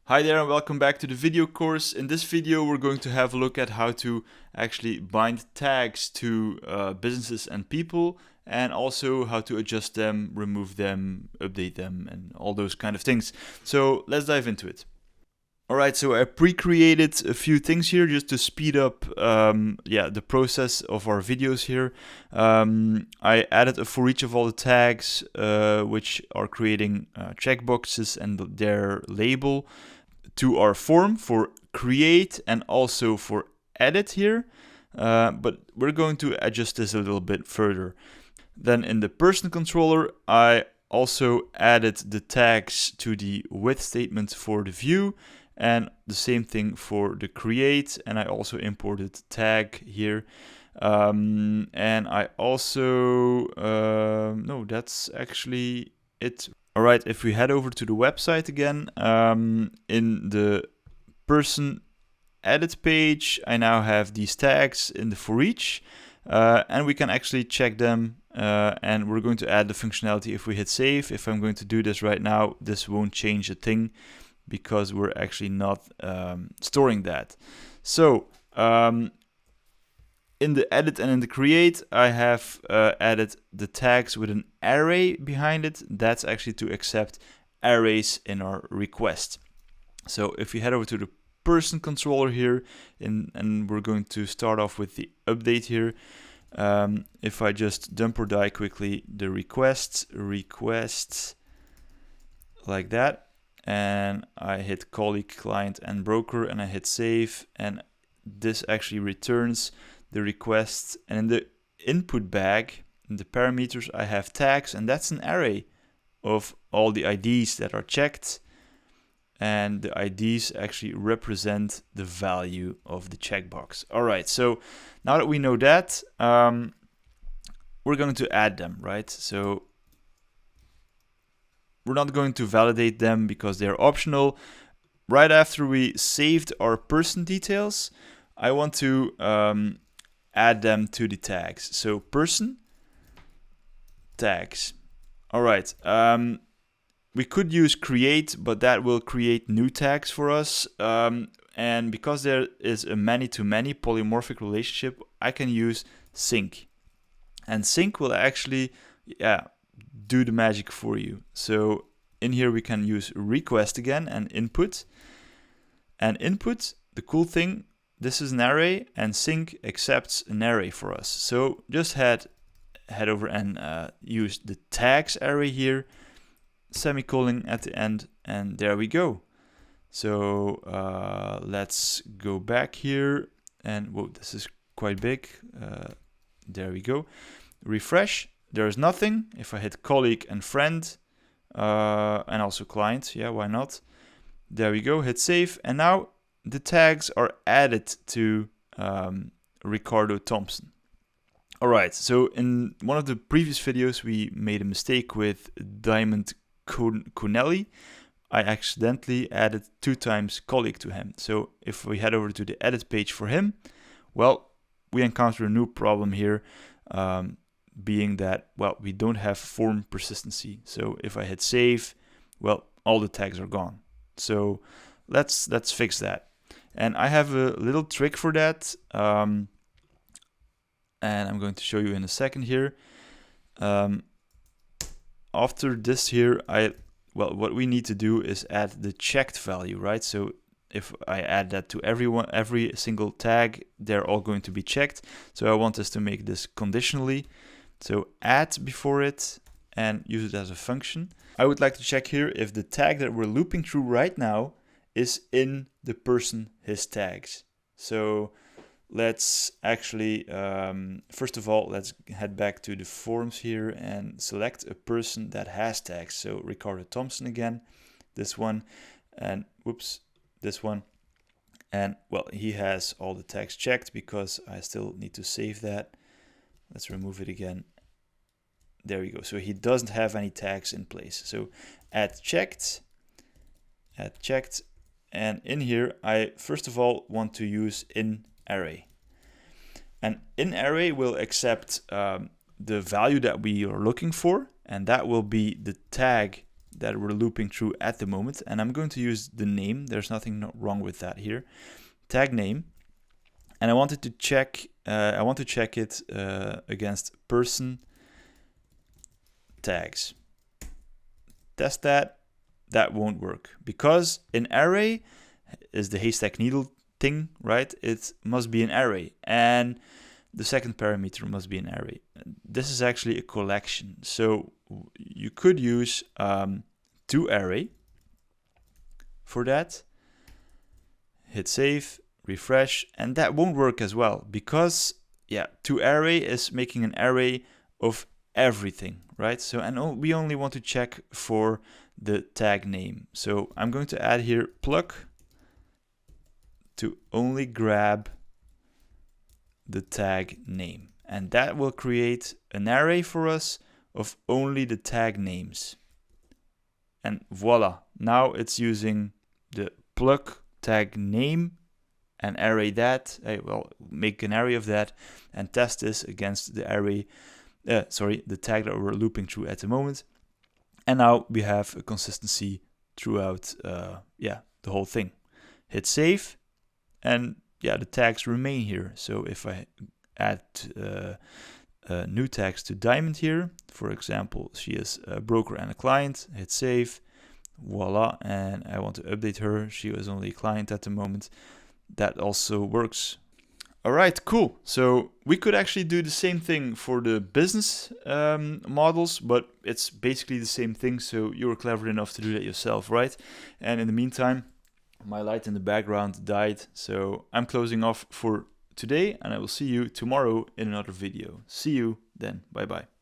Hi there and welcome back to the video course. In this video we're going to have a look at how to actually bind tags to businesses and people, and also how to adjust them, remove them, update them, and all those kind of things. So let's dive into it. Alright, so I pre-created a few things here just to speed up the process of our videos here. I added a for each of all the tags which are creating checkboxes and their label to our form for create and also for edit here, but we're going to adjust this a little bit further. Then in the person controller, I also added the tags to the with statement for the view, and the same thing for the create, and I also imported tag here. And I also, no, that's actually it. All right, if we head over to the website again, in the person edit page, I now have these tags in the for each, and we can actually check them, and we're going to add the functionality if we hit save. If I'm going to do this right now, this won't change a thing because we're actually not storing that. So in the edit and in the create, I have added the tags with an array behind it. That's actually to accept arrays in our request. So if we head over to the person controller here, and we're going to start off with the update here. If I just dump or die quickly the requests like that, and I hit colleague, client, and broker, and I hit save, and this actually returns the requests. And in the input bag, in the parameters, I have tags, and that's an array of all the IDs that are checked, and the IDs actually represent the value of the checkbox. All right, so now that we know that, we're going to add them, right? So we're not going to validate them because they're optional. Right after we saved our person details, I want to add them to the tags. So person tags. All right. We could use create, but that will create new tags for us. And because there is a many-to-many polymorphic relationship, I can use sync. And sync will actually, do the magic for you. So in here we can use request again and input. And input, the cool thing, this is an array, and sync accepts an array for us. So just head over and use the tags array here, semicolon at the end, and there we go. So let's go back here, and whoa, this is quite big. There we go. Refresh. There's nothing. If I hit colleague and friend, and also client, yeah, why not? There we go, hit save, and now the tags are added to Ricardo Thompson. All right, so in one of the previous videos, we made a mistake with Diamond Connelly. I accidentally added 2 times colleague to him. So if we head over to the edit page for him, well, we encounter a new problem here. Being that, well, we don't have form persistency. So if I hit save, well, all the tags are gone. So let's fix that. And I have a little trick for that, and I'm going to show you in a second here. After this here, what we need to do is add the checked value, right? So if I add that to every single tag, they're all going to be checked. So I want us to make this conditionally. So add before it and use it as a function. I would like to check here if the tag that we're looping through right now is in the person his tags. So let's actually, first of all, let's head back to the forms here and select a person that has tags. So Ricardo Thompson again, this one, and whoops, this one. And well, he has all the tags checked because I still need to save that. Let's remove it again. There we go. So he doesn't have any tags in place. So add checked, and in here I first of all want to use in array. And in array will accept the value that we are looking for, and that will be the tag that we're looping through at the moment, and I'm going to use the name. There's nothing wrong with that here. Tag name, and I want to check it against person tags. Test that. That won't work because an array is the haystack needle thing, right? It must be an array, and the second parameter must be an array. This is actually a collection, so you could use toArray for that. Hit save, refresh, and that won't work as well because toArray is making an array of everything, right? So, and we only want to check for the tag name. So I'm going to add here pluck to only grab the tag name, and that will create an array for us of only the tag names. And voila, now it's using the pluck tag name and array that. Well, make an array of that and test this against the array, the tag that we're looping through at the moment. And now we have a consistency throughout the whole thing. Hit save, and the tags remain here. So if I add new tags to Diamond here, for example, she is a broker and a client, hit save, voila, and I want to update her. She was only a client at the moment. That also works. All right, cool. So we could actually do the same thing for the business models, but it's basically the same thing. So you were clever enough to do that yourself, right? And in the meantime, my light in the background died. So I'm closing off for today, and I will see you tomorrow in another video. See you then. Bye-bye.